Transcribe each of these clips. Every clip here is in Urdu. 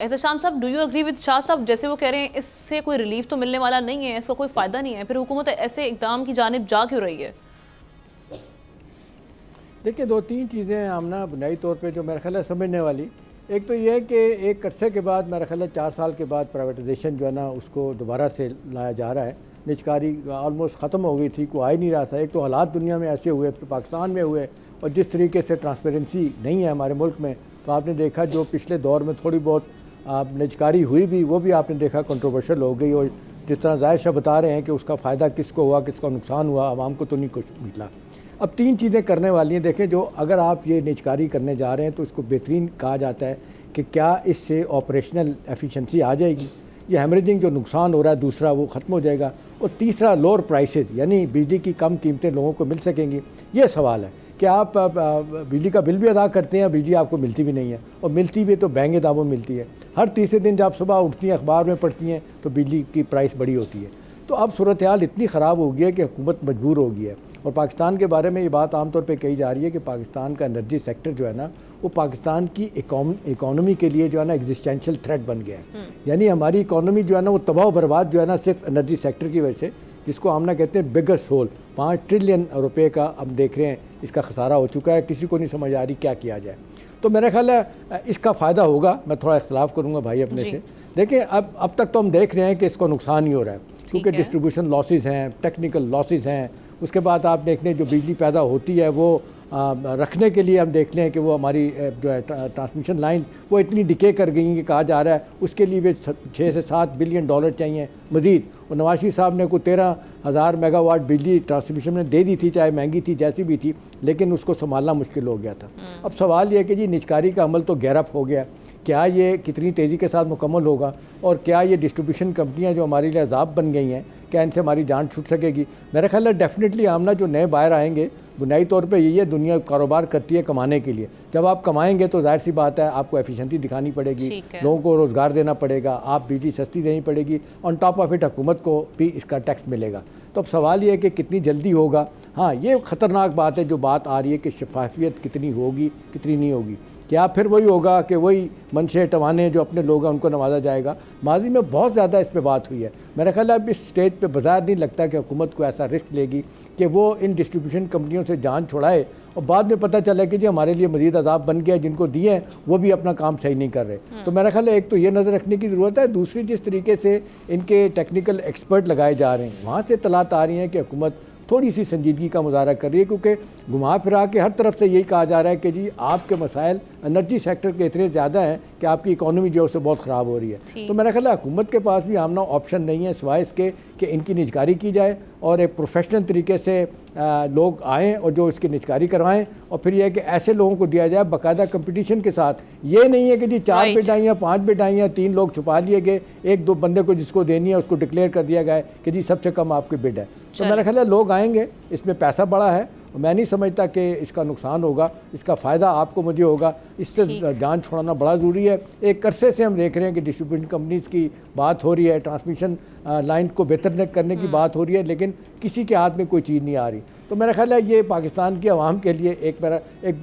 احتشام صاحب, ڈو یو اگری وتھ شاہ صاحب, جیسے وہ کہہ رہے ہیں اس سے کوئی ریلیف تو ملنے والا نہیں ہے, اس کا کوئی فائدہ نہیں ہے, پھر حکومت ایسے اقدام کی جانب جا کیوں رہی ہے؟ دیکھیں دو تین چیزیں ہیں آمنہ بنیادی طور پہ جو میرا خیال ہے سمجھنے والی. ایک تو یہ ہے کہ ایک عرصے کے بعد میرا خیال ہے 4 سال کے بعد پرائیویٹائزیشن جو ہے نا اس کو دوبارہ سے لایا جا رہا ہے. نجکاری آلموسٹ ختم ہو گئی تھی, کوئی آ ہی نہیں رہا تھا. ایک تو حالات دنیا میں ایسے ہوئے, پاکستان میں ہوئے, اور جس طریقے سے ٹرانسپیرنسی نہیں ہے ہمارے ملک میں, تو آپ نے دیکھا جو پچھلے دور میں تھوڑی بہت نجکاری ہوئی بھی, وہ بھی آپ نے دیکھا کنٹروورشل ہو گئی. اور جس طرح ظاہر شاہ بتا رہے ہیں کہ اس کا فائدہ کس کو ہوا, کس کا نقصان ہوا, عوام کو تو نہیں کچھ ملا. اب 3 چیزیں کرنے والی ہیں. دیکھیں جو اگر آپ یہ نجکاری کرنے جا رہے ہیں تو اس کو بہترین کہا جاتا ہے کہ کیا اس سے آپریشنل ایفیشنسی آ جائے گی, یہ ہیمریجنگ جو نقصان ہو رہا ہے دوسرا وہ ختم ہو جائے گا, اور تیسرا لوور پرائسز یعنی بجلی کی کم قیمتیں لوگوں کو مل سکیں گی. یہ سوال ہے کہ آپ بجلی کا بل بھی ادا کرتے ہیں, بجلی آپ کو ملتی بھی نہیں ہے, اور ملتی بھی تو مہنگے داموں میں ملتی ہے. ہر تیسرے دن جب صبح اٹھتی ہیں اخبار میں پڑھتی ہیں تو بجلی کی پرائس بڑی ہوتی ہے. تو اب صورتحال اتنی خراب ہو گئی ہے کہ حکومت مجبور ہو گئی ہے. اور پاکستان کے بارے میں یہ بات عام طور پہ کہی جا رہی ہے کہ پاکستان کا انرجی سیکٹر جو ہے نا وہ پاکستان کی اکانومی کے لیے جو ہے نا ایگزسٹینشیل تھریٹ بن گیا ہے. یعنی ہماری اکانومی جو ہے نا وہ تباہ و برباد جو ہے نا صرف انرجی سیکٹر کی وجہ سے, جس کو ہم نا کہتے ہیں بگیسٹ ہول, 5 ٹریلین روپے کا اب دیکھ رہے ہیں اس کا خسارہ ہو چکا ہے. کسی کو نہیں سمجھ آ رہی کیا کیا جائے. تو میرا خیال ہے اس کا فائدہ ہوگا. میں تھوڑا اختلاف کروں گا بھائی اپنے سے. دیکھیں اب تک تو ہم دیکھ رہے ہیں کہ اس کو نقصان ہی ہو رہا ہے, کیونکہ ڈسٹریبیوشن لاسز ہیں, ٹیکنیکل لاسز ہیں. اس کے بعد آپ دیکھ لیں جو بجلی پیدا ہوتی ہے وہ رکھنے کے لیے ہم دیکھ لیں کہ وہ ہماری جو ہے ٹرانسمیشن لائن وہ اتنی ڈکے کر گئی ہیں کہ کہا جا رہا ہے اس کے لیے بھی 6 سے 7 بلین ڈالر چاہیے مزید. اور نواز شریف صاحب نے کوئی 13,000 میگا واٹ بجلی ٹرانسمیشن میں دے دی تھی, چاہے مہنگی تھی جیسی بھی تھی, لیکن اس کو سنبھالنا مشکل ہو گیا تھا. اب سوال یہ ہے کہ جی نجکاری کا عمل تو گیرپ ہو گیا, کیا یہ کتنی تیزی کے ساتھ مکمل ہوگا, اور کیا یہ ڈسٹریبیوشن کمپنیاں جو ہمارے لیے عذاب بن گئی ہیں کیا ان سے ہماری جان چھوٹ سکے گی؟ میرا خیال ہے ڈیفینیٹلی آمنہ جو نئے بائر آئیں گے بنیادی طور پہ یہی ہے, دنیا کاروبار کرتی ہے کمانے کے لیے. جب آپ کمائیں گے تو ظاہر سی بات ہے آپ کو ایفیشنسی دکھانی پڑے گی, لوگوں کو روزگار دینا پڑے گا, آپ بجلی سستی دینی پڑے گی, آن ٹاپ آف اٹ حکومت کو بھی اس کا ٹیکس ملے گا. تو اب سوال یہ ہے کہ کتنی جلدی ہوگا. ہاں یہ خطرناک بات ہے جو بات آ رہی ہے کہ شفافیت کتنی ہوگی کتنی نہیں ہوگی. کیا پھر وہی ہوگا کہ وہی منشے ٹوانے جو اپنے لوگ ہیں ان کو نوازا جائے گا؟ ماضی میں بہت زیادہ اس پہ بات ہوئی ہے. میرا خیال ہے اب اس سٹیج پہ بظاہر نہیں لگتا کہ حکومت کو ایسا رسک لے گی کہ وہ ان ڈسٹریبیوشن کمپنیوں سے جان چھڑائے اور بعد میں پتہ چلے کہ جی ہمارے لیے مزید عذاب بن گیا, جن کو دیے ہیں وہ بھی اپنا کام صحیح نہیں کر رہے. تو میرا خیال ہے ایک تو یہ نظر رکھنے کی ضرورت ہے. دوسری جس طریقے سے ان کے ٹیکنیکل ایکسپرٹ لگائے جا رہے ہیں وہاں سے اطلاعات آ رہی ہیں کہ حکومت تھوڑی سی سنجیدگی کا مظاہرہ کر رہی ہے, کیونکہ گھما پھرا کے ہر طرف سے یہی کہا جا رہا ہے کہ جی آپ کے مسائل انرجی سیکٹر کے اتنے زیادہ ہیں کہ آپ کی اکانومی جو ہے اس سے بہت خراب ہو رہی ہے. تو میرا خیال ہے حکومت کے پاس بھی آمنا آپشن نہیں ہے سوائے اس کے کہ ان کی نجکاری کی جائے اور ایک پروفیشنل طریقے سے لوگ آئیں اور جو اس کی نجکاری کروائیں, اور پھر یہ ہے کہ ایسے لوگوں کو دیا جائے باقاعدہ کمپٹیشن کے ساتھ. یہ نہیں ہے کہ جی 4 بڈ آئیں یا 5 بڈ آئیں یا 3 لوگ چھپا لیے گئے, 1-2 بندے کو جس کو دینی ہے اس کو ڈکلیئر کر دیا گیا کہ جی سب سے کم آپ کی بڈ ہے. تو میرا خیال ہے لوگ آئیں گے, اس میں پیسہ بڑا ہے, میں نہیں سمجھتا کہ اس کا نقصان ہوگا. اس کا فائدہ آپ کو مجھے ہوگا. اس سے جان چھوڑانا بڑا ضروری ہے. ایک عرصے سے ہم دیکھ رہے ہیں کہ ڈسٹریبیوشن کمپنیز کی بات ہو رہی ہے, ٹرانسمیشن لائن کو بہتر کرنے کی بات ہو رہی ہے, لیکن کسی کے ہاتھ میں کوئی چیز نہیں آ رہی. تو میرا خیال ہے یہ پاکستان کی عوام کے لیے ایک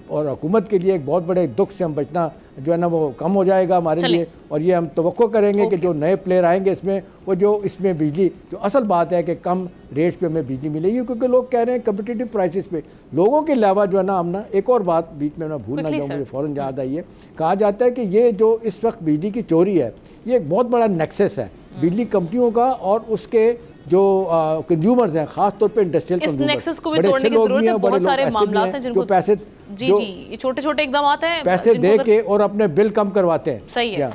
اور حکومت کے لیے ایک بہت بڑے دکھ سے ہم بچنا جو ہے نا وہ کم ہو جائے گا ہمارے لیے. اور یہ ہم توقع کریں گے کہ جو نئے پلیئر آئیں گے اس میں وہ جو اس میں بجلی جو اصل بات ہے کہ کم ریٹس پہ ہمیں بجلی ملے گی, کیونکہ لوگ کہہ رہے ہیں کمپٹیٹیو پرائسز پہ. لوگوں کے علاوہ جو ہے نا ہم نا ایک اور بات بیچ میں بھول نہ جاؤں, مجھے فوراً یاد آئی ہے. کہا جاتا ہے کہ یہ جو اس وقت بجلی کی چوری ہے یہ ایک بہت بڑا نیکسس ہے بجلی کمپنیوں کا اور اس کے جو کنزیومرز ہیں, خاص طور پہ انڈسٹریل کنزیومرز. اس نیکسس کو بھی توڑنے کی ضرورت ہے. بہت سارے معاملات ہیں جن کو پیسے یہ چھوٹے چھوٹے اقدامات ہیں پیسے دے کے اور اپنے بل کم کرواتے ہیں. صحیح ہے.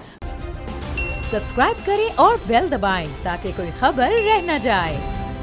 سبسکرائب کریں اور بیل دبائیں تاکہ کوئی خبر رہ نہ جائے.